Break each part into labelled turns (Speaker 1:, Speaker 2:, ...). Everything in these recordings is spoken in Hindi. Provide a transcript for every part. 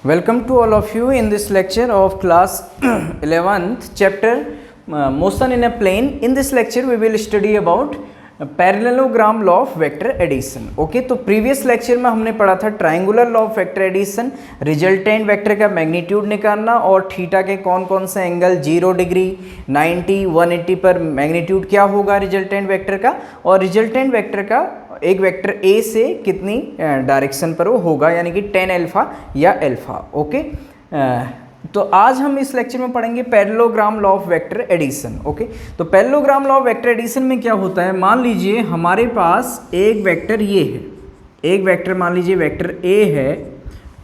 Speaker 1: Welcome to all of you in this lecture of class 11th chapter motion in a plane. In this lecture we will study about parallelogram law of vector addition. Okay, तो प्रीवियस लेक्चर में हमने पढ़ा था triangular law of vector addition, resultant vector का मैग्नीट्यूड निकालना और थीटा के कौन कौन से एंगल 0 डिग्री 90 180 पर मैग्नीट्यूड क्या होगा रिजल्टेंट वेक्टर का, और रिजल्टेंट वेक्टर का एक वेक्टर ए से कितनी डायरेक्शन पर वो होगा, यानी कि tan अल्फा या अल्फा. ओके, तो आज हम इस लेक्चर में पढ़ेंगे parallelogram law of vector addition. Okay, तो parallelogram law of vector addition में क्या होता है, मान लीजिए हमारे पास एक वेक्टर ये है, एक वेक्टर मान लीजिए वेक्टर ए है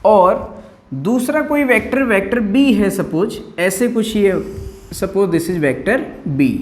Speaker 1: और दूसरा कोई वेक्टर वेक्टर बी है. सपोज ऐसे कुछ ये, suppose this is vector B.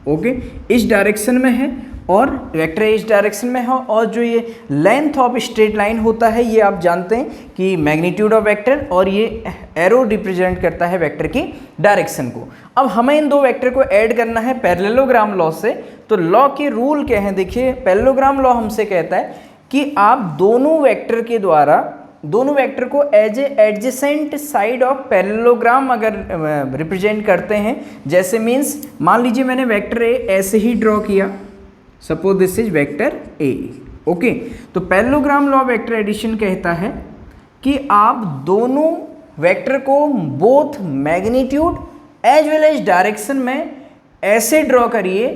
Speaker 1: Okay, इस डायरेक्शन में है और वेक्टर ए इस डायरेक्शन में है, और जो ये लेंथ ऑफ स्ट्रेट लाइन होता है ये आप जानते हैं कि मैग्नीट्यूड ऑफ वेक्टर, और ये एरो रिप्रेजेंट करता है वेक्टर की डायरेक्शन को. अब हमें इन दो वेक्टर को ऐड करना है पैरेललोग्राम लॉ से. तो लॉ के रूल क्या हैं, देखिए पैरेललोग्राम लॉ हमसे कहता है कि आप दोनों वेक्टर के द्वारा दोनों वेक्टर को as a adjacent side of parallelogram अगर रिप्रेजेंट करते हैं, जैसे मीन्स मान लीजिए मैंने वेक्टर ए ऐसे ही ड्रॉ किया, suppose this is vector A. Okay, तो पैरेललोग्राम लॉ वेक्टर एडिशन कहता है कि आप दोनों वेक्टर को both magnitude as well as direction में ऐसे ड्रॉ करिए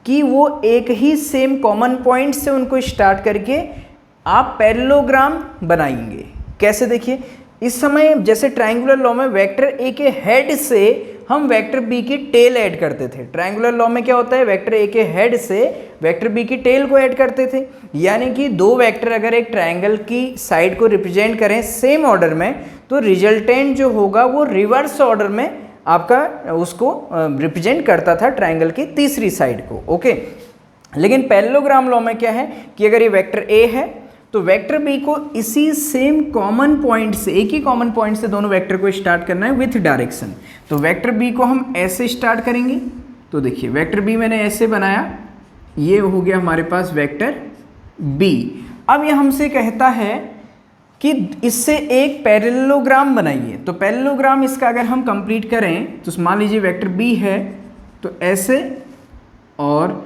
Speaker 1: कि वो एक ही सेम कॉमन पॉइंट से उनको स्टार्ट करके आप पैरेललोग्राम बनाएंगे. कैसे, देखिए इस समय जैसे ट्रायंगुलर लॉ में वेक्टर ए के हेड से हम वेक्टर बी की टेल ऐड करते थे. ट्रायंगुलर लॉ में क्या होता है, वेक्टर ए के हेड से वेक्टर बी की टेल को ऐड करते थे, यानी कि दो वेक्टर अगर एक ट्रायंगल की साइड को रिप्रेजेंट करें सेम ऑर्डर में, तो रिजल्टेंट जो होगा वो रिवर्स ऑर्डर में आपका उसको रिप्रेजेंट करता था ट्रायंगल की तीसरी साइड को. ओके, लेकिन पैरेललोग्राम लॉ में क्या है कि अगर ये वेक्टर ए है तो वेक्टर बी को इसी सेम कॉमन पॉइंट से, एक ही कॉमन पॉइंट से दोनों वेक्टर को स्टार्ट करना है विथ डायरेक्शन. तो वेक्टर बी को हम ऐसे स्टार्ट करेंगे. तो देखिए वेक्टर बी मैंने ऐसे बनाया, ये हो गया हमारे पास वेक्टर बी. अब ये हमसे कहता है कि इससे एक पैरेललोग्राम बनाइए. तो पैरेललोग्राम इसका अगर हम कंप्लीट करें तो मान लीजिए वेक्टर बी है तो ऐसे, और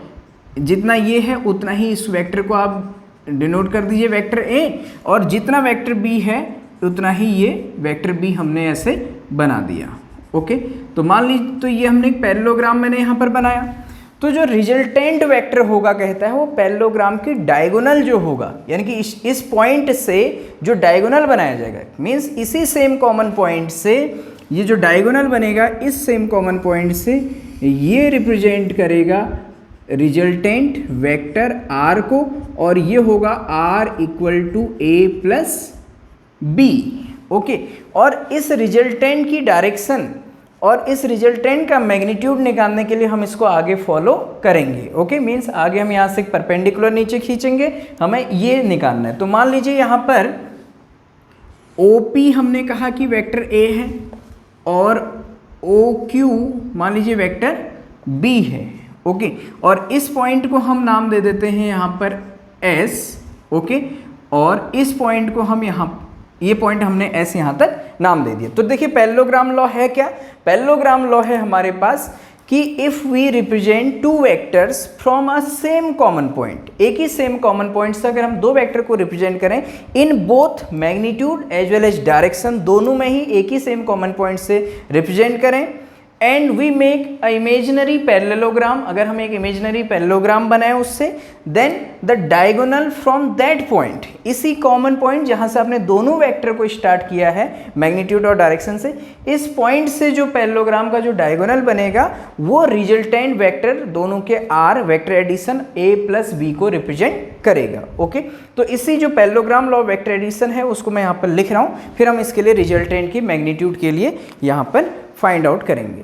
Speaker 1: जितना ये है उतना ही इस वेक्टर को आप डिनोट कर दीजिए वेक्टर ए, और जितना वेक्टर बी है उतना ही ये वेक्टर बी हमने ऐसे बना दिया. ओके, तो मान लीजिए तो ये हमने एक पैरेललोग्राम मैंने यहाँ पर बनाया. तो जो रिजल्टेंट वेक्टर होगा कहता है वो पैरेललोग्राम की डायगोनल जो होगा, यानी कि इस पॉइंट से जो डायगोनल बनाया जाएगा, मीन्स इसी सेम कॉमन पॉइंट से ये जो डायगोनल बनेगा इस सेम कॉमन पॉइंट से ये रिप्रेजेंट करेगा रिजल्टेंट वेक्टर आर को, और ये होगा R equal to A plus B. Okay, और इस रिजल्टेंट की डायरेक्शन और इस रिजल्टेंट का मैग्नीट्यूड निकालने के लिए हम इसको आगे फॉलो करेंगे. ओके, मीन्स आगे हम यहाँ से परपेंडिकुलर नीचे खींचेंगे, हमें ये निकालना है. तो मान लीजिए यहाँ पर OP हमने कहा कि वेक्टर ए है और OQ मान लीजिए वेक्टर बी है. ओके, और इस पॉइंट को हम नाम दे देते हैं यहाँ पर S. ओके, और इस पॉइंट को हम यहाँ, ये पॉइंट हमने S यहाँ तक नाम दे दिया. तो देखिए पैरेललोग्राम लॉ है क्या, पैरेललोग्राम लॉ है हमारे पास कि if we represent two vectors from a same common point, एक ही सेम कॉमन पॉइंट से अगर हम दो वेक्टर को रिप्रेजेंट करें in both magnitude as well as direction, दोनों में ही एक ही सेम कॉमन पॉइंट से रिप्रेजेंट करें, and we make a imaginary parallelogram, अगर हम एक इमेजिनरी पैरेललोग्राम बनाए उससे, then the diagonal from that point, इसी कॉमन पॉइंट जहां से आपने दोनों वेक्टर को स्टार्ट किया है मैग्नीट्यूड और डायरेक्शन से, इस पॉइंट से जो पैरेललोग्राम का जो डायगोनल बनेगा वो रिजल्टेंट वेक्टर दोनों के R vector addition A plus B को रिप्रेजेंट करेगा. ओके, तो इसी जो पैरेललोग्राम लॉ वेक्टर एडिशन है उसको मैं यहाँ पर लिख रहा हूँ, फिर हम इसके लिए रिजल्टेंट की मैग्नीट्यूड के लिए यहाँ पर फाइंड आउट करेंगे.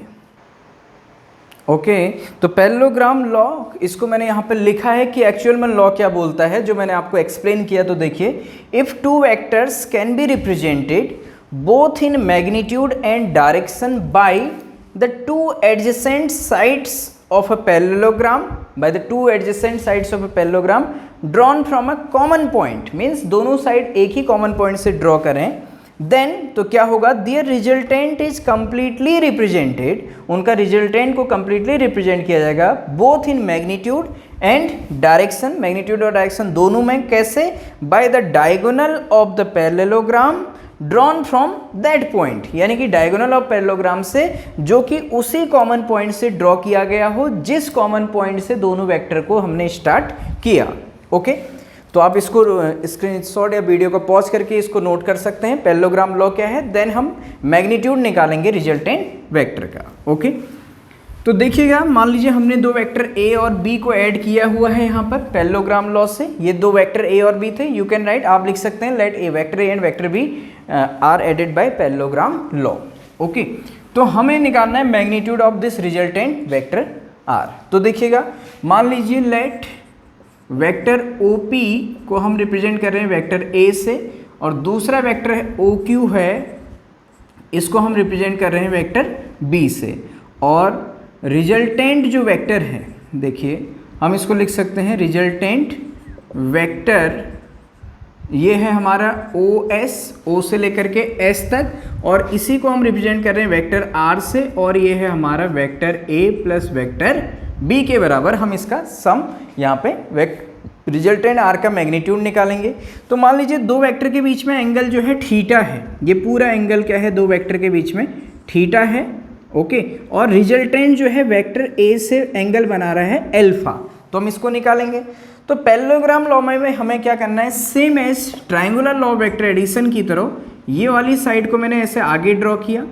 Speaker 1: ओके, तो पैरेललोग्राम लॉ इसको मैंने यहाँ पर लिखा है कि एक्चुअल में लॉ क्या बोलता है, जो मैंने आपको एक्सप्लेन किया. तो देखिए, if two vectors can be represented both in magnitude and direction by the two adjacent sides of a parallelogram, by the two adjacent sides of a parallelogram drawn from a common point, means दोनों साइड एक ही कॉमन पॉइंट से ड्रॉ करें, देन तो क्या होगा, दियर रिजल्टेंट इज कंप्लीटली रिप्रेजेंटेड, उनका रिजल्टेंट को कंप्लीटली रिप्रेजेंट किया जाएगा both in magnitude and direction, magnitude और डायरेक्शन दोनों में। कैसे? By the diagonal of the parallelogram drawn from that point, यानी कि डायगोनल ऑफ पैरेललोग्राम से जो कि उसी कॉमन पॉइंट से ड्रॉ किया गया हो जिस कॉमन पॉइंट से दोनों वेक्टर को हमने स्टार्ट किया। ओके, तो आप इसको स्क्रीनशॉट या वीडियो को पॉज करके इसको नोट कर सकते हैं। पैरेललोग्राम लॉ क्या है, देन हम मैग्नीट्यूड निकालेंगे रिजल्टेंट वेक्टर का। ओके, तो देखिएगा, मान लीजिए हमने दो वेक्टर ए और बी को ऐड किया हुआ है यहाँ पर पैरेललोग्राम लॉ से। ये दो वेक्टर ए और बी थे, यू कैन राइट, आप लिख सकते हैं let A vector A and vector B are added by parallelogram law. Okay, तो हमें निकालना है magnitude of this resultant vector R. तो देखिएगा, मान लीजिए लेट वेक्टर ओ पी को हम रिप्रेजेंट कर रहे हैं वेक्टर ए से, और दूसरा वेक्टर है ओ क्यू है, इसको हम रिप्रेजेंट कर रहे हैं वेक्टर बी से। और रिजल्टेंट जो वेक्टर है, देखिए हम इसको लिख सकते हैं रिजल्टेंट वेक्टर, ये है हमारा ओ एस, ओ से लेकर के एस तक, और इसी को हम रिप्रेजेंट कर रहे हैं वेक्टर आर से, और ये है हमारा vector A plus vector B के बराबर। हम इसका सम यहाँ पे रिजल्टेंट आर का मैग्नीट्यूड निकालेंगे। तो मान लीजिए दो वेक्टर के बीच में एंगल जो है थीटा है, ये पूरा एंगल क्या है, दो वेक्टर के बीच में थीटा है। ओके, और रिजल्टेंट जो है वेक्टर ए से एंगल बना रहा है एल्फा, तो हम इसको निकालेंगे। तो पैरेललोग्राम लॉ में हमें क्या करना है, same as triangular law vector addition की तरह ये वाली साइड को मैंने ऐसे आगे ड्रॉ किया,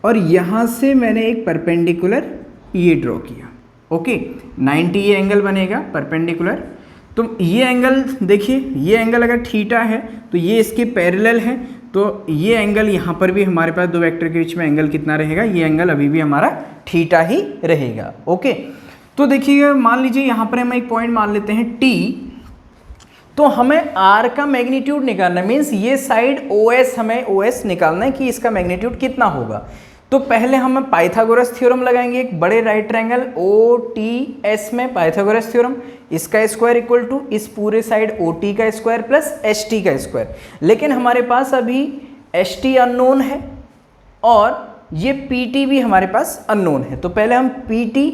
Speaker 1: और यहाँ से मैंने एक परपेंडिकुलर ये ड्रॉ किया। ओके, 90 ये एंगल बनेगा परपेंडिकुलर। तो ये एंगल देखिए, ये एंगल अगर थीटा है तो ये इसके पैरेलल है, तो ये एंगल यहाँ पर भी हमारे पास दो वेक्टर के बीच में एंगल कितना रहेगा, ये एंगल अभी भी हमारा थीटा ही रहेगा। ओके, तो देखिए मान लीजिए यहाँ पर हम एक पॉइंट मान लेते हैं T, तो हमें R का मैग्नीट्यूड निकालना है, मीन्स ये साइड OS, हमें OS निकालना है कि इसका मैग्नीट्यूड कितना होगा। तो पहले हम पाइथागोरस थ्योरम लगाएंगे, एक बड़े राइट ट्रायंगल OTS में पाइथागोरस थ्योरम, इसका स्क्वायर इक्वल टू इस पूरे साइड OT का स्क्वायर प्लस HT का स्क्वायर। लेकिन हमारे पास अभी HT अननोन है और ये PT भी हमारे पास अननोन है, तो पहले हम PT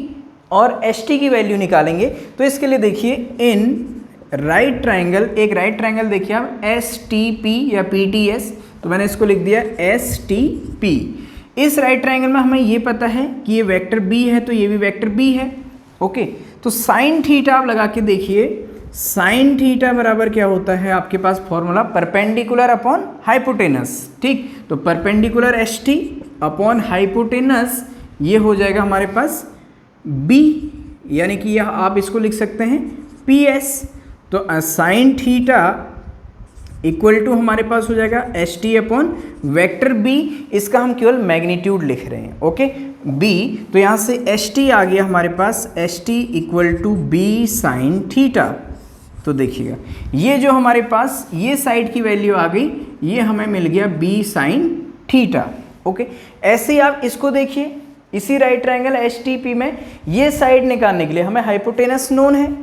Speaker 1: और HT की वैल्यू निकालेंगे। तो इसके लिए देखिए इन राइट ट्रायंगल, एक राइट ट्रायंगल देखिए आप STP या PTS, तो मैंने इसको लिख दिया STP। इस राइट ट्रायंगल में हमें ये पता है कि ये वेक्टर बी है, तो ये भी वेक्टर बी है। ओके, तो साइन थीटा आप लगा के देखिए, साइन थीटा बराबर क्या होता है आपके पास फॉर्मूला, परपेंडिकुलर अपॉन हाइपोटेनस। ठीक, तो परपेंडिकुलर ST अपॉन हाइपोटेनस ये हो जाएगा हमारे पास B, यानी कि यह आप इसको लिख सकते हैं PS। तो साइन थीटा इक्वल टू हमारे पास हो जाएगा ST अपॉन वेक्टर B, इसका हम केवल मैग्नीट्यूड लिख रहे हैं। ओके, B, तो यहाँ से ST आ गया हमारे पास, ST equal to B sine theta. तो देखिएगा ये जो हमारे पास ये साइड की वैल्यू आ गई, ये हमें मिल गया B साइन थीटा। ओके, ऐसे ही आप इसको देखिए, इसी राइट ट्रायंगल STP में ये साइड निकालने के लिए हमें हाइपोटेनस नोन है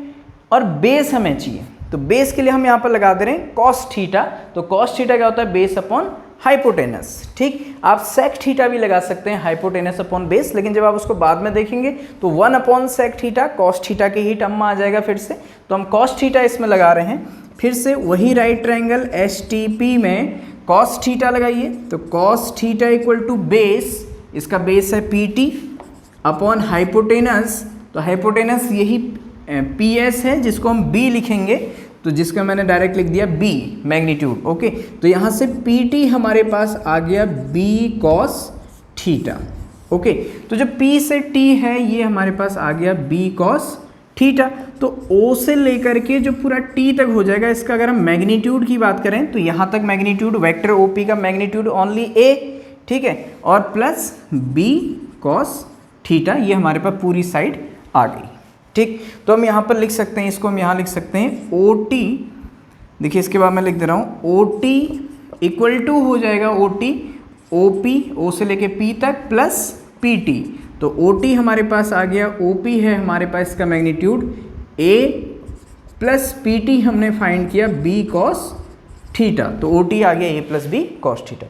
Speaker 1: और बेस हमें चाहिए, तो बेस के लिए हम यहाँ पर लगा दे रहे हैं कॉस थीटा। तो कॉस थीटा क्या होता है, बेस अपॉन हाइपोटेनस। ठीक, आप सेक थीटा भी लगा सकते हैं, हाइपोटेनस अपॉन बेस, लेकिन जब आप उसको बाद में देखेंगे तो 1 upon sec theta cos theta के ही टर्म में आ जाएगा फिर से। तो हम कॉस थीटा इसमें लगा रहे हैं, फिर से वही राइट ट्रायंगल STP में कॉस थीटा लगाइए, तो cos theta equal to base, इसका बेस है PT अपॉन हाइपोटेनस, तो हाइपोटेनस यही PS है जिसको हम B लिखेंगे, तो जिसका मैंने डायरेक्ट लिख दिया B मैग्नीट्यूड। ओके, तो यहाँ से PT हमारे पास आ गया B cos थीटा। ओके, तो जो P से T है ये हमारे पास आ गया B cos थीटा। तो O से लेकर के जो पूरा T तक हो जाएगा, इसका अगर हम मैग्नीट्यूड की बात करें तो यहाँ तक मैग्नीट्यूड वेक्टर OP का मैग्नीट्यूड ओनली A, ठीक है, और प्लस B cos थीटा, ये हमारे पास पूरी साइड आ गई। ठीक, तो हम यहाँ पर लिख सकते हैं, इसको हम यहाँ लिख सकते हैं OT, देखिए इसके बाद मैं लिख दे रहा हूँ OT इक्वल टू हो जाएगा OT OP, O से लेके P तक प्लस PT। तो OT हमारे पास आ गया, OP है हमारे पास इसका मैग्नीट्यूड A प्लस PT हमने फाइंड किया B cos थीटा, तो OT आ गया A plus B cos theta.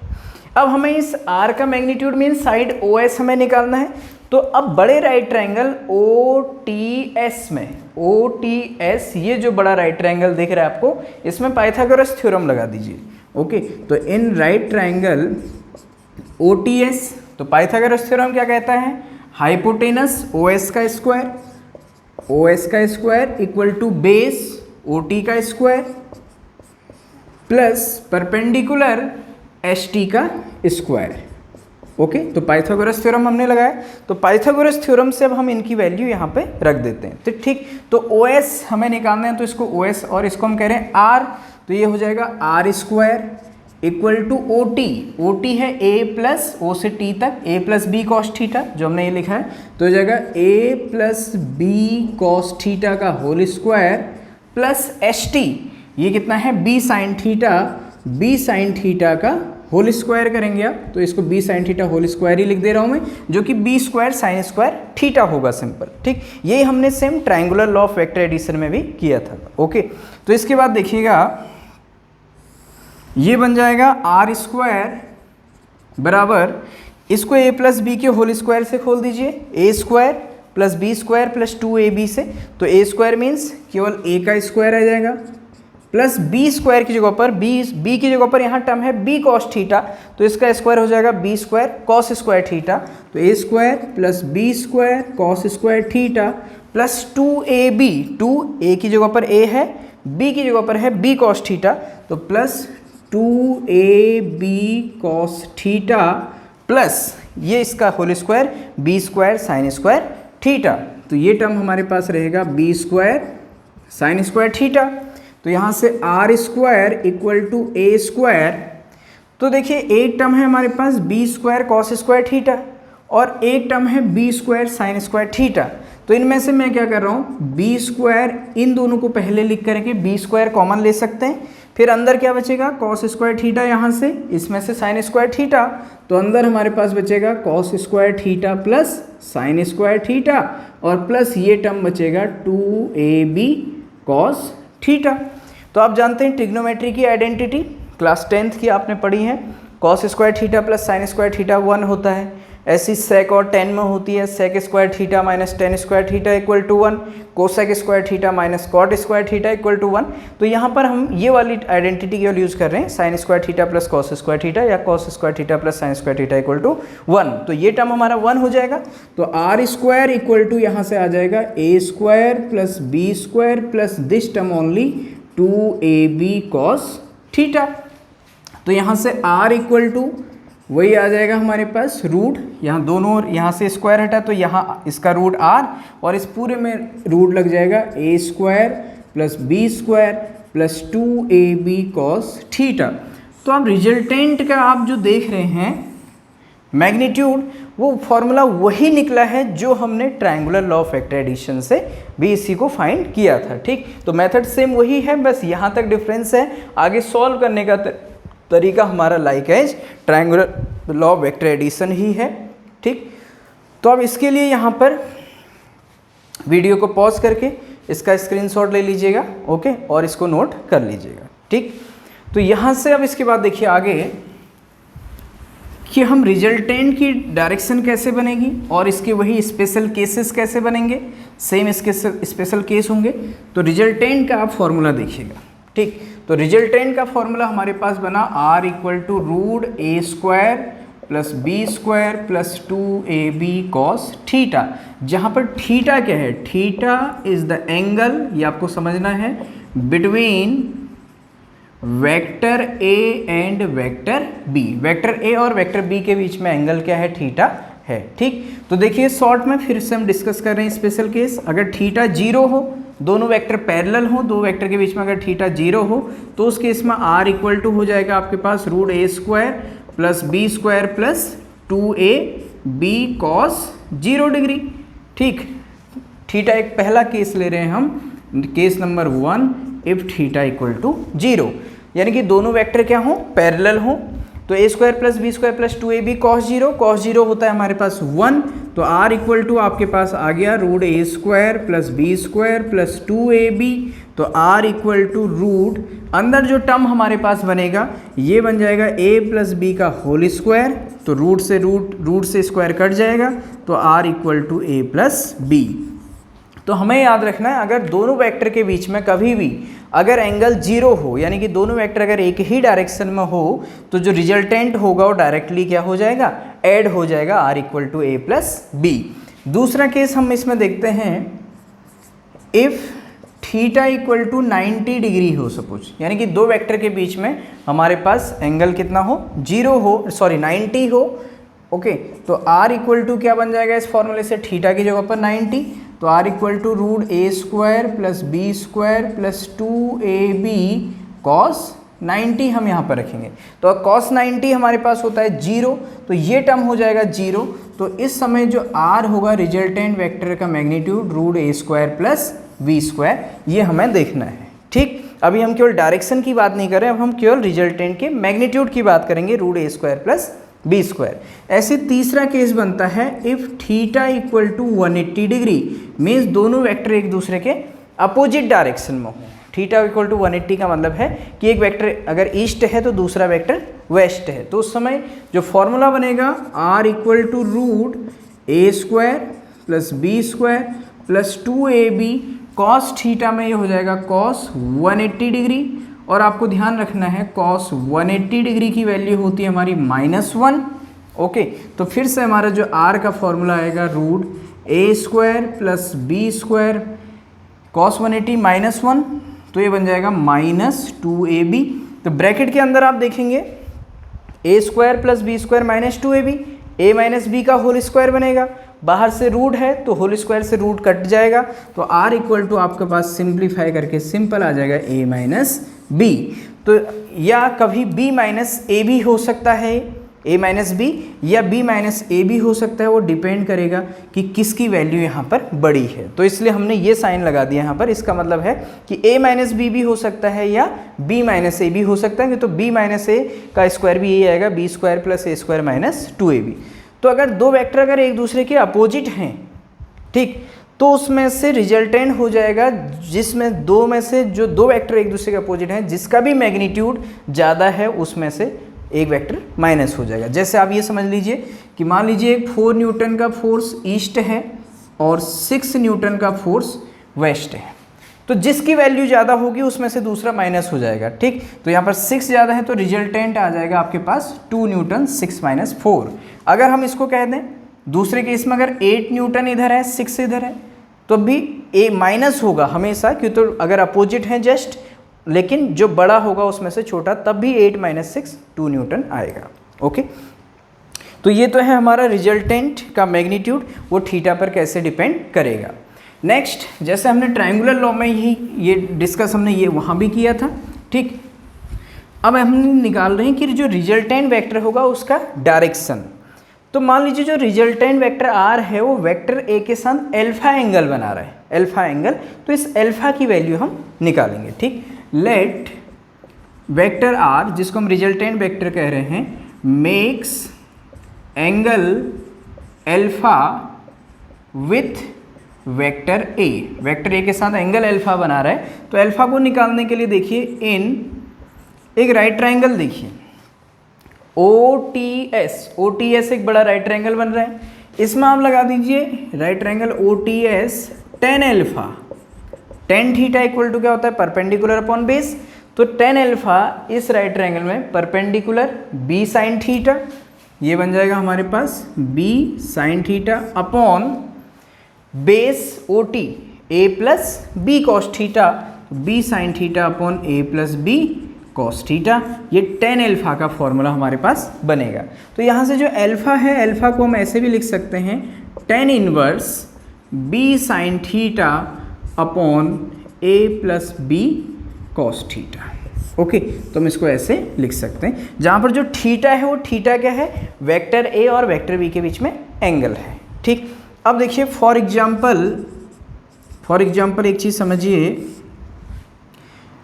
Speaker 1: अब हमें इस आर का magnitude mean side O S हमें निकालना है। तो अब बड़े right triangle O T S में, ओ टी एस, ये जो बड़ा राइट ट्रायंगल दिख रहा है आपको, इसमें पाइथागोरस थ्योरम लगा दीजिए। ओके, तो in right triangle O T S, तो पाइथागोरस थ्योरम क्या कहता है, हाइपोटेनस ओ एस का स्क्वायर, ओ एस का square equal to base O T का square plus perpendicular H T का स्क्वायर। ओके, तो पाइथागोरस थ्योरम हमने लगाया। तो पाइथागोरस थ्योरम से अब हम इनकी वैल्यू यहाँ पे रख देते हैं। तो ठीक, तो ओ एस हमें निकालना है, तो इसको ओ एस और इसको हम कह रहे हैं आर, तो ये हो जाएगा R square equal to O T, O T है ए प्लस ओ से टी तक, A plus B cos theta, जो हमने ये लिखा है, तो हो जाएगा A plus B cos theta का whole square plus H T, ये कितना है B sine theta, B sine theta का होल स्क्वायर करेंगे आप, तो इसको B sine theta whole square ही लिख दे रहा हूँ मैं, जो कि B square sine square theta होगा, सिंपल। ठीक, यही हमने same triangular law of vector addition में भी किया था। ओके, तो इसके बाद देखिएगा ये बन जाएगा आर स्क्वायर बराबर, इसको ए प्लस बी के होल स्क्वायर से खोल दीजिए, A square plus B square plus 2ab से, तो ए स्क्वायर मीन्स केवल ए का स्क्वायर आ जाएगा प्लस बी स्क्वायर की जगह पर बी की जगह पर यहाँ टर्म है बी कॉस थीटा, तो इसका स्क्वायर हो जाएगा B square cos square theta, तो A square plus B square cos square theta plus 2ab, 2 A की जगह पर ए है, बी की जगह पर है बी कॉस थीटा, तो plus 2ab cos theta plus ये इसका whole square B square sine square theta, तो ये टर्म हमारे पास रहेगा B square sine square theta. तो यहाँ से R square equal to A square, तो देखिए एक टर्म है हमारे पास B square cos square theta और एक टर्म है B square sine square theta, तो इनमें से मैं क्या कर रहा हूँ, बी स्क्वायर इन दोनों को पहले लिख करके बी स्क्वायर कॉमन ले सकते हैं, फिर अंदर क्या बचेगा कॉस स्क्वायर थीटा, यहाँ से इसमें से साइन स्क्वायर थीटा, तो अंदर हमारे पास बचेगा cos square theta plus sine square theta और प्लस ये टर्म बचेगा 2ab कॉस थीटा। तो आप जानते हैं ट्रिग्नोमेट्री की आइडेंटिटी क्लास 10th की आपने पढ़ी है, cos square theta plus sine square theta 1 होता है, ऐसी सेक और टेन में होती है sec square theta minus tan square theta equal to 1, cosec square theta minus cot square theta equal to 1। तो यहाँ पर हम ये वाली आइडेंटिटी केवल यूज़ कर रहे हैं, sine square theta plus cos square theta या cos square theta plus sine square theta equal to 1, तो ये टर्म हमारा 1 हो जाएगा। तो आर स्क्वायर इक्वल टू यहाँ से आ जाएगा A square plus B square plus this term only 2ab cos theta. तो यहाँ से r इक्वल टू वही आ जाएगा हमारे पास रूट, यहाँ दोनों ओर यहाँ से स्क्वायर हटा तो यहाँ इसका रूट r और इस पूरे में रूट लग जाएगा A square plus B square plus 2ab cos theta. तो आप रिजल्टेंट का आप जो देख रहे हैं मैग्नीट्यूड, वो फॉर्मूला वही निकला है जो हमने triangular law of vector addition से भी इसी को फाइंड किया था। ठीक, तो मेथड सेम वही है, बस यहाँ तक डिफरेंस है, आगे सॉल्व करने का तरीका हमारा like as triangular law of vector addition ही है। ठीक, तो अब इसके लिए यहाँ पर वीडियो को पॉज करके इसका स्क्रीनशॉट ले लीजिएगा, ओके, और इसको नोट कर लीजिएगा। ठीक, तो यहाँ से अब इसके बाद देखिए आगे कि हम रिजल्टेंट की डायरेक्शन कैसे बनेगी और इसके वही स्पेशल केसेस कैसे बनेंगे, सेम इसके स्पेशल केस होंगे। तो रिजल्टेंट का आप फॉर्मूला देखिएगा। ठीक, तो रिजल्टेंट का फॉर्मूला हमारे पास बना r equal to root A square plus B square plus 2ab cos theta, जहाँ पर थीटा क्या है, थीटा इज द एंगल, ये आपको समझना है, between vector A and vector B, vector A और वेक्टर बी के बीच में एंगल क्या है, थीटा है। ठीक, तो देखिए शॉर्ट में फिर से हम डिस्कस कर रहे हैं स्पेशल केस, अगर थीटा 0 हो, दोनों वेक्टर पैरेलल हो, दो वेक्टर के बीच में अगर थीटा 0 हो तो उस केस में r इक्वल टू हो जाएगा आपके पास root A square plus B square plus 2ab cos 0 degree. ठीक, थीटा एक पहला केस ले रहे हैं हम, case number 1, if theta equal to 0, यानी कि दोनों वेक्टर क्या हो, पैरेलल हो, तो A square plus B square plus 2ab cos 0, cos 0 होता है हमारे पास 1, तो r इक्वल टू आपके पास आ गया root A square plus B square plus 2ab, तो r इक्वल टू रूट, अंदर जो टर्म हमारे पास बनेगा ये बन जाएगा a प्लस बी का होल स्क्वायर, तो रूट से स्क्वायर कट जाएगा, तो r equal to a plus B. तो हमें याद रखना है अगर दोनों वेक्टर के बीच में कभी भी अगर एंगल जीरो हो, यानी कि दोनों वेक्टर अगर एक ही डायरेक्शन में हो, तो जो रिजल्टेंट होगा वो डायरेक्टली क्या हो जाएगा, ऐड हो जाएगा, r equal to a plus B. दूसरा केस हम इसमें देखते हैं, if theta equal to 90 degree हो सपोज, यानी कि दो वेक्टर के बीच में हमारे पास एंगल कितना हो, 90 हो, ओके। तो r इक्वल टू क्या बन जाएगा इस फॉर्मूले से, थीटा की जगह पर 90, तो r equal to root a square plus B square plus 2ab cos 90 हम यहाँ पर रखेंगे। तो कॉस 90 हमारे पास होता है 0, तो ये टर्म हो जाएगा 0। तो इस समय जो r होगा रिजल्टेंट वेक्टर का magnitude root a square plus v square, ये हमें देखना है, ठीक। अभी हम केवल डायरेक्शन की बात नहीं कर रहे हैं, अब हम केवल रिजल्टेंट के मैग्नीट्यूड की बात करेंगे, root a square plus B square. ऐसे तीसरा केस बनता है, if theta equal to 180 degree, means दोनों वेक्टर एक दूसरे के अपोजिट डायरेक्शन में हो। थीटा इक्वल टू 180 का मतलब है कि एक वेक्टर अगर ईस्ट है तो दूसरा वेक्टर वेस्ट है, तो उस समय जो फॉर्मूला बनेगा r equal to root a square plus B square plus 2ab cos theta में ये हो जाएगा कॉस 180 डिग्री, और आपको ध्यान रखना है कॉस 180 डिग्री की वैल्यू होती है हमारी -1, ओके। तो फिर से हमारा जो r का फॉर्मूला आएगा root a square plus B square cos 180 -1, तो ये बन जाएगा -2ab। तो ब्रैकेट के अंदर आप देखेंगे a square plus B square -2ab, a minus B का होल स्क्वायर बनेगा, बाहर से रूट है तो होल स्क्वायर से रूट कट जाएगा, तो r इक्वल टू आपके पास सिंप्लीफाई करके सिंपल आ जाएगा a माइनस बी। तो या कभी b माइनस ए भी हो सकता है, a माइनस बी या b माइनस ए भी हो सकता है, वो डिपेंड करेगा कि किसकी वैल्यू यहाँ पर बड़ी है। तो इसलिए हमने ये साइन लगा दिया यहाँ पर, इसका मतलब है कि a माइनस बी भी हो सकता है या b माइनस ए भी हो सकता है, तो b माइनस ए का स्क्वायर भी यही आएगा, बी स्क्वायर प्लस ए स्क्वायर माइनस 2ab। तो अगर दो वेक्टर अगर एक दूसरे के अपोजिट हैं, ठीक, तो उसमें से रिजल्टेंट हो जाएगा जिसमें दो में से जो दो वेक्टर एक दूसरे के अपोजिट हैं, जिसका भी मैग्नीट्यूड ज़्यादा है उसमें से एक वेक्टर माइनस हो जाएगा। जैसे आप ये समझ लीजिए कि मान लीजिए 4 न्यूटन का फोर्स ईस्ट है और 6 न्यूटन का फोर्स वेस्ट है, तो जिसकी वैल्यू ज़्यादा होगी उसमें से दूसरा माइनस हो जाएगा, ठीक। तो यहाँ पर 6 ज़्यादा है तो रिजल्टेंट आ जाएगा आपके पास 2 न्यूटन 6 माइनस 4। अगर हम इसको कह दें दूसरे केस में अगर 8 न्यूटन इधर है 6 इधर है, तो भी ए माइनस होगा हमेशा, क्यों, तो अगर अपोजिट है जस्ट, लेकिन जो बड़ा होगा उसमें से छोटा, तब भी 8 माइनस 6 2 न्यूटन आएगा, ओके। तो ये तो है हमारा रिजल्टेंट का मैग्नीट्यूड, वो थीटा पर कैसे डिपेंड करेगा। नेक्स्ट, जैसे हमने ट्रायंगुलर लॉ में ही ये डिस्कस हमने ये वहाँ भी किया था, ठीक। अब हम निकाल रहे हैं कि जो रिजल्टेंट वेक्टर होगा उसका डायरेक्शन। तो मान लीजिए जो रिजल्टेंट वेक्टर आर है वो वेक्टर ए के साथ अल्फा एंगल बना रहा है, अल्फा एंगल, तो इस अल्फा की वैल्यू हम निकालेंगे, ठीक। लेट वेक्टर आर, जिसको हम रिजल्टेंट वेक्टर कह रहे हैं, makes angle alpha with vector A, vector ए के साथ एंगल अल्फा बना रहा है। तो अल्फा को निकालने के लिए देखिए इन एक राइट ट्रायंगल, देखिए OTS एक बड़ा राइट ट्रायंगल बन रहा है, इसमें आप लगा दीजिए right triangle OTS tan alpha, tan theta equal to क्या होता है, परपेंडिकुलर अपॉन बेस, तो tan अल्फा इस राइट ट्रायंगल में परपेंडिकुलर b साइन थीटा, ये बन जाएगा हमारे पास b sine theta upon base OT a plus B cos theta, b sine theta upon a plus B cos theta, ये tan अल्फा का फॉर्मूला हमारे पास बनेगा। तो यहाँ से जो अल्फा है, अल्फा को हम ऐसे भी लिख सकते हैं tan inverse b sine theta upon a plus B cos theta, okay. तो हम इसको ऐसे लिख सकते हैं, जहाँ पर जो थीटा है वो थीटा क्या है, वेक्टर ए और वेक्टर बी के बीच में एंगल है, ठीक। अब देखिए फॉर एग्जाम्पल एक चीज़ समझिए,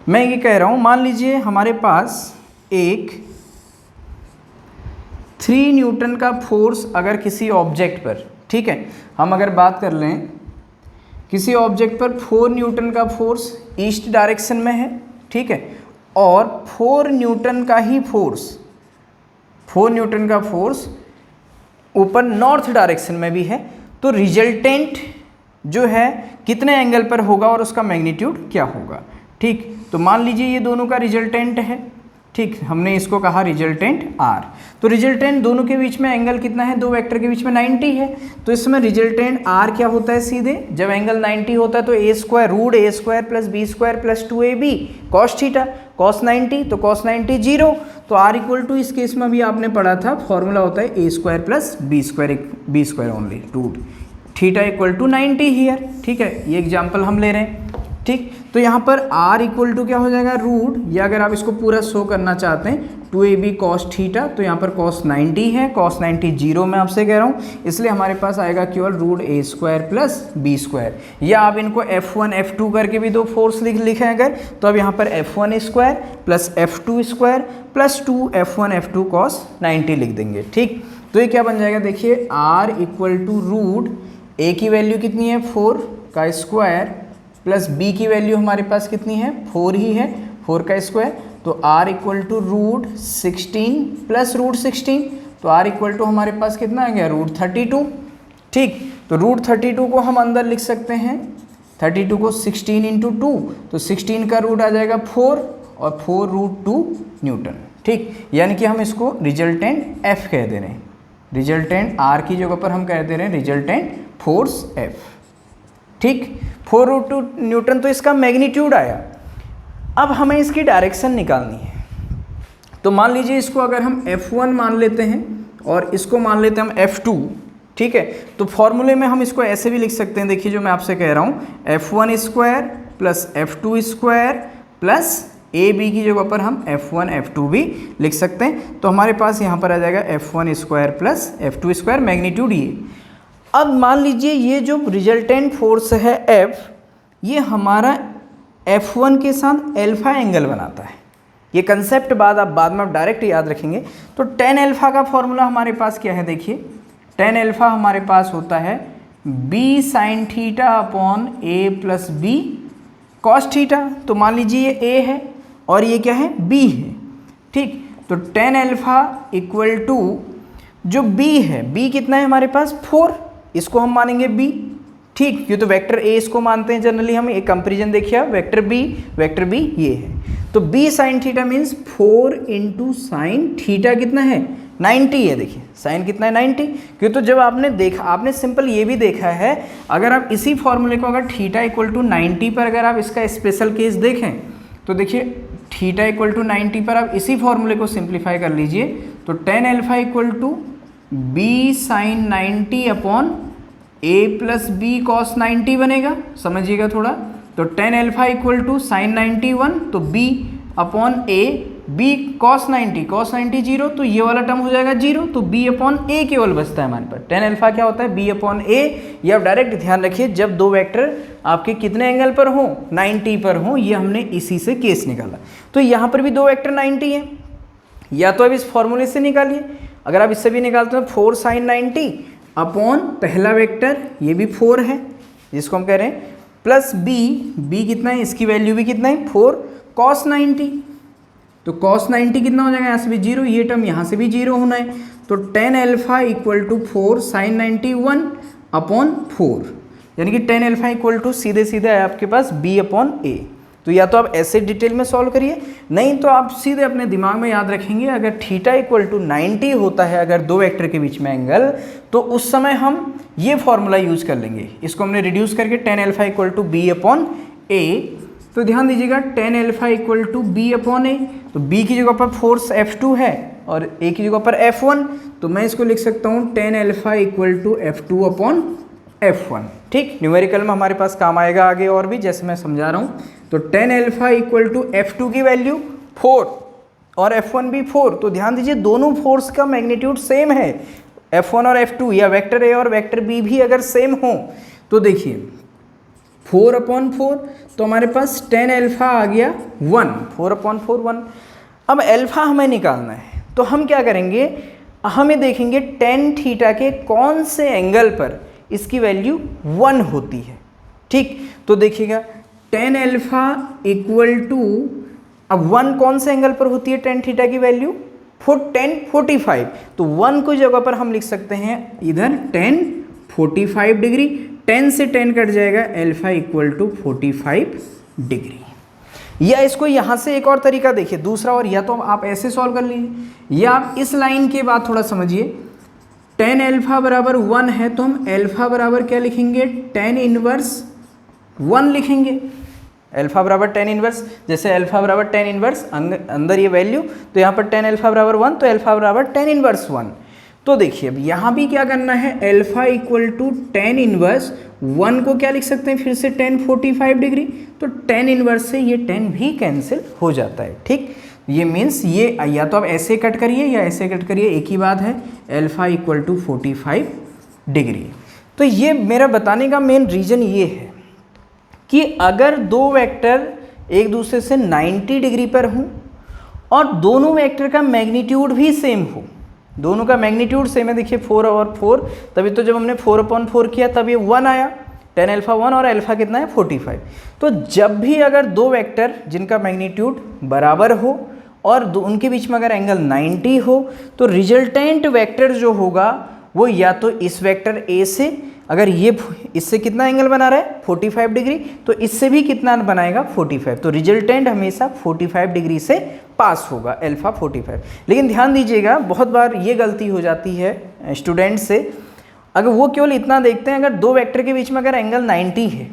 Speaker 1: मैं ये कह रहा हूँ, मान लीजिए हमारे पास एक 3 न्यूटन का फोर्स अगर किसी ऑब्जेक्ट पर, ठीक है, हम अगर बात कर लें किसी ऑब्जेक्ट पर 4 न्यूटन का फोर्स ईस्ट डायरेक्शन में है, ठीक है, और 4 न्यूटन का ही फोर्स, 4 न्यूटन का फोर्स ऊपर नॉर्थ डायरेक्शन में भी है, तो रिजल्टेंट जो है कितने एंगल पर होगा और उसका मैग्नीट्यूड क्या होगा। ठीक, तो मान लीजिए ये दोनों का रिजल्टेंट है, ठीक, हमने इसको कहा रिजल्टेंट आर। तो रिजल्टेंट दोनों के बीच में एंगल कितना है, दो वेक्टर के बीच में 90 है, तो इसमें रिजल्टेंट आर क्या होता है, सीधे जब एंगल 90 होता है तो A square root A square plus B square plus 2ab cos theta, cos 90 तो कॉस 90 जीरो, तो आर इक्वल टू इस केस में भी आपने पढ़ा था फॉर्मूला होता है A square plus B square only root theta equal to 90 here. ठीक है, ये एग्जाम्पल हम ले रहे हैं। ठीक, तो यहाँ पर r इक्वल टू क्या हो जाएगा, रूट, या अगर आप इसको पूरा शो करना चाहते हैं 2ab कॉस थीटा, तो यहाँ पर कॉस 90 है, कॉस 90 जीरो मैं आपसे कह रहा हूँ, इसलिए हमारे पास आएगा केवल root A square plus B square. या आप इनको f1 f2 करके भी दो फोर्स लिखें अगर, तो अब यहाँ पर f1 square plus f2 square plus 2 f1 f2 cos 90 लिख देंगे। ठीक, तो ये क्या बन जाएगा, देखिए r equal to root a की वैल्यू कितनी है 4 का स्क्वायर प्लस b की वैल्यू हमारे पास कितनी है 4 ही है, 4 का स्क्वायर, तो r equal to root 16 plus root 16, तो r इक्वल टू हमारे पास कितना आ गया रूट 32। ठीक, तो रूट 32 को हम अंदर लिख सकते हैं, 32 को 16 इंटू 2, तो 16 का रूट आ जाएगा 4 और 4 रूट 2 न्यूटन। ठीक, यानी कि हम इसको रिजल्टेंट f कह दे रहे हैं, रिजल्टेंट r की जगह पर हम कह दे रहे हैं रिजल्टेंट फोर्स f। ठीक, 4 रूट 2 न्यूटन तो इसका मैग्नीट्यूड आया। अब हमें इसकी डायरेक्शन निकालनी है, तो मान लीजिए इसको अगर हम f1 मान लेते हैं और इसको मान लेते हैं हम f2, ठीक है, तो फॉर्मूले में हम इसको ऐसे भी लिख सकते हैं, देखिए जो मैं आपसे कह रहा हूँ, f1 square plus f2 square plus ab की जगह पर हम f1 f2 भी लिख सकते हैं, तो हमारे पास यहाँ पर आ जाएगा f1 square plus f2 square, magnitude ये। अब मान लीजिए ये जो रिजल्टेंट फोर्स है F, ये हमारा F1 के साथ अल्फा एंगल बनाता है। ये कंसेप्ट बाद में आप डायरेक्ट याद रखेंगे। तो tan अल्फा का फॉर्मूला हमारे पास क्या है, देखिए tan अल्फा हमारे पास होता है b sine theta upon a plus B cos theta. तो मान लीजिए ये a है और ये क्या है b है। ठीक, तो tan अल्फा इक्वल टू जो b है, b कितना है हमारे पास 4, इसको हम मानेंगे b। ठीक, ये तो वेक्टर a इसको मानते हैं जनरली हम, एक कंपेरिजन देखिए वेक्टर b ये है, तो b sine theta means 4 into sine theta कितना है 90 है। देखिए साइन कितना है 90, क्यों, तो जब आपने सिंपल ये भी देखा है, अगर आप इसी फॉर्मूले को अगर थीटा इक्वल टू 90 पर अगर आप इसका स्पेशल केस देखें, तो देखिए थीटा इक्वल टू 90 पर आप इसी फॉर्मूले को सिंप्लीफाई कर लीजिए, तो tan alpha equal to b sine 90 upon a plus B cos 90 बनेगा, समझिएगा थोड़ा। तो tan alpha equal to sine 91, तो b upon a, b cos 90 zero, तो ये वाला टर्म हो जाएगा जीरो, तो b अपॉन a केवल बचता है हमारे पास। tan अल्फा क्या होता है b अपॉन a। ये आप डायरेक्ट ध्यान रखिए, जब दो वेक्टर आपके कितने एंगल पर हों 90 पर हों, ये हमने इसी से केस निकाला। तो यहाँ पर भी दो वेक्टर 90 हैं, या तो अब इस फॉर्मूले से निकालिए, अगर आप इससे भी निकालते हैं 4 साइन 90 अपॉन पहला वेक्टर ये भी 4 है जिसको हम कह रहे हैं, प्लस b कितना है, इसकी वैल्यू भी कितना है 4 कॉस 90, तो कॉस 90 कितना हो जाएगा, यहाँ से भी जीरो, ये टर्म यहाँ से भी जीरो होना है, तो tan alpha equal to 4 sine 91 upon 4, यानी कि tan अल्फा इक्वल टू सीधे सीधे है आपके पास b अपॉन a। तो या तो आप ऐसे डिटेल में सॉल्व करिए, नहीं तो आप सीधे अपने दिमाग में याद रखेंगे, अगर थीटा इक्वल टू 90 होता है अगर दो वेक्टर के बीच में एंगल, तो उस समय हम ये फॉर्मूला यूज कर लेंगे, इसको हमने रिड्यूस करके tan alpha equal to b upon a। तो ध्यान दीजिएगा tan alpha equal to b upon a, तो b की जगह पर फोर्स f2 है और a की जगह पर f1, तो मैं इसको लिख सकता हूँ tan alpha equal to f2 upon f1। ठीक, न्यूमेरिकल में हमारे पास काम आएगा आगे और भी, जैसे मैं समझा रहा हूँ। तो tan alpha equal to f2 की वैल्यू 4 और f1 भी 4, तो ध्यान दीजिए दोनों फोर्स का मैग्नीट्यूड सेम है, f1 और f2, या वेक्टर a और वेक्टर b भी अगर सेम हो, तो देखिए 4 अपॉन 4, तो हमारे पास tan अल्फा आ गया 1, 4 अपॉन 4 1। अब अल्फा हमें निकालना है, तो हम क्या करेंगे, हमें देखेंगे tan थीटा के कौन से एंगल पर इसकी वैल्यू 1 होती है। ठीक, तो देखिएगा tan अल्फा इक्वल टू, अब 1 कौन से एंगल पर होती है tan थीटा की वैल्यू, tan 45, तो 1 को जगह पर हम लिख सकते हैं इधर tan 45 डिग्री, 10 से 10 कट जाएगा, अल्फा इक्वल टू 45 डिग्री। या इसको यहाँ से एक और तरीका देखिए दूसरा, और या तो आप ऐसे सॉल्व कर लीजिए, या आप इस लाइन के बाद थोड़ा समझिए, tan अल्फा बराबर 1 है तो हम अल्फा बराबर क्या लिखेंगे, tan इनवर्स 1 लिखेंगे। अल्फा बराबर tan इनवर्स, जैसे अल्फा बराबर tan इनवर्स अंदर ये वैल्यू, तो यहाँ पर tan अल्फा बराबर 1, तो अल्फा बराबर tan इनवर्स 1। तो देखिए अब यहाँ भी क्या करना है, alpha equal to tan inverse 1 को क्या लिख सकते हैं फिर से tan 45 डिग्री, तो tan इनवर्स से ये tan भी कैंसिल हो जाता है। ठीक, ये मीन्स ये या तो आप ऐसे कट करिए या ऐसे कट करिए, एक ही बात है, अल्फा इक्वल टू 45 डिग्री। तो ये मेरा बताने का मेन रीज़न ये है कि अगर दो वेक्टर एक दूसरे से 90 डिग्री पर हों और दोनों वेक्टर का मैग्नीट्यूड भी सेम हो, दोनों का मैग्नीट्यूड सेम है, देखिए 4 और 4, तभी तो जब हमने 4/4 किया तब ये 1 आया, tan अल्फा 1 और अल्फा कितना है 45। तो जब भी अगर दो वेक्टर जिनका मैग्नीट्यूड बराबर हो और उनके बीच में अगर एंगल 90 हो, तो रिजल्टेंट वेक्टर जो होगा वो या तो इस वेक्टर ए से, अगर ये इससे कितना एंगल बना रहा है 45 डिग्री, तो इससे भी कितना बनाएगा 45, तो रिजल्टेंट हमेशा 45 डिग्री से पास होगा, अल्फा 45। लेकिन ध्यान दीजिएगा बहुत बार ये गलती हो जाती है स्टूडेंट से, अगर वो केवल इतना देखते हैं अगर दो वेक्टर के बीच में अगर एंगल 90 है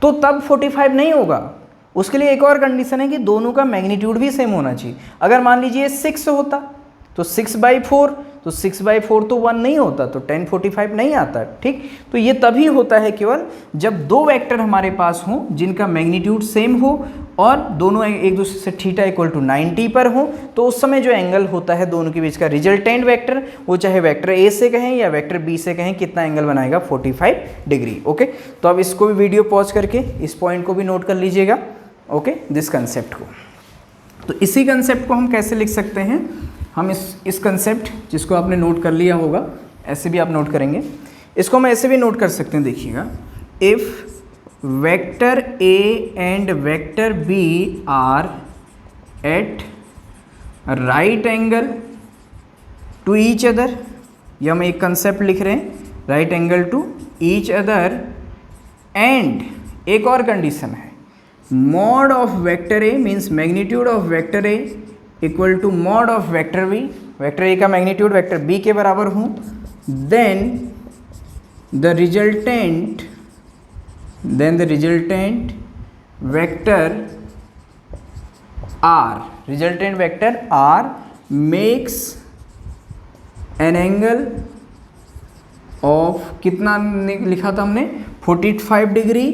Speaker 1: तो तब 45 नहीं होगा, उसके लिए एक और कंडीशन है कि दोनों का मैग्नीट्यूड भी सेम होना चाहिए। अगर मान लीजिए 6 होता तो 6/4, तो 6/4 तो 1 नहीं होता, तो tan 45 नहीं आता। ठीक, तो ये तभी होता है केवल जब दो वेक्टर हमारे पास हों जिनका मैग्नीट्यूड सेम हो और दोनों एक दूसरे से थीटा इक्वल टू 90 पर हो, तो उस समय जो एंगल होता है दोनों के बीच का रिजल्टेंट वेक्टर, वो चाहे वेक्टर ए से कहें या वेक्टर बी से कहें, कितना एंगल बनाएगा 45 डिग्री। ओके, तो अब इसको भी वीडियो पॉज करके इस पॉइंट को भी नोट कर लीजिएगा। ओके, दिस कंसेप्ट को, तो इसी कंसेप्ट को हम कैसे लिख सकते हैं, हम इस कंसेप्ट जिसको आपने नोट कर लिया होगा, ऐसे भी आप नोट करेंगे, इसको हम ऐसे भी नोट कर सकते हैं। देखिएगा, if vector A and vector B are at right angle to each other, ये हम एक कंसेप्ट लिख रहे हैं, right angle to each other, and एक और कंडीशन है, mod of vector A means magnitude of vector A equal to mod of vector B, vector A का मैग्नीट्यूड वेक्टर बी के बराबर हूँ, then the resultant vector R, resultant vector R makes an angle of, कितना लिखा था हमने 45 degree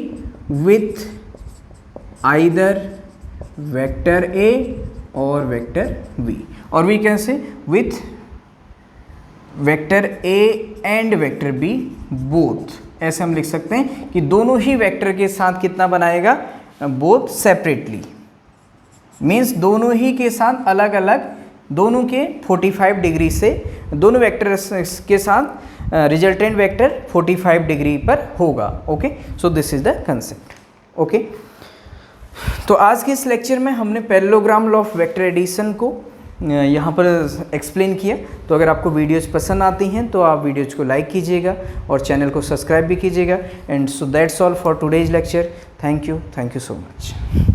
Speaker 1: with either vector A और वेक्टर v, और वी कैसे with vector a and vector b both, ऐसे हम लिख सकते हैं कि दोनों ही वेक्टर के साथ कितना बनाएगा, बोथ सेपरेटली, मीन्स दोनों ही के साथ अलग अलग, दोनों के 45 डिग्री से, दोनों वेक्टर के साथ रिजल्टेंट वेक्टर 45 डिग्री पर होगा। Okay, so this is the concept. Okay, तो आज के इस लेक्चर में हमने parallelogram law of vector addition को यहाँ पर एक्सप्लेन किया। तो अगर आपको वीडियोज़ पसंद आती हैं तो आप वीडियोज़ को लाइक कीजिएगा और चैनल को सब्सक्राइब भी कीजिएगा। And so that's all for today's lecture. Thank you so much.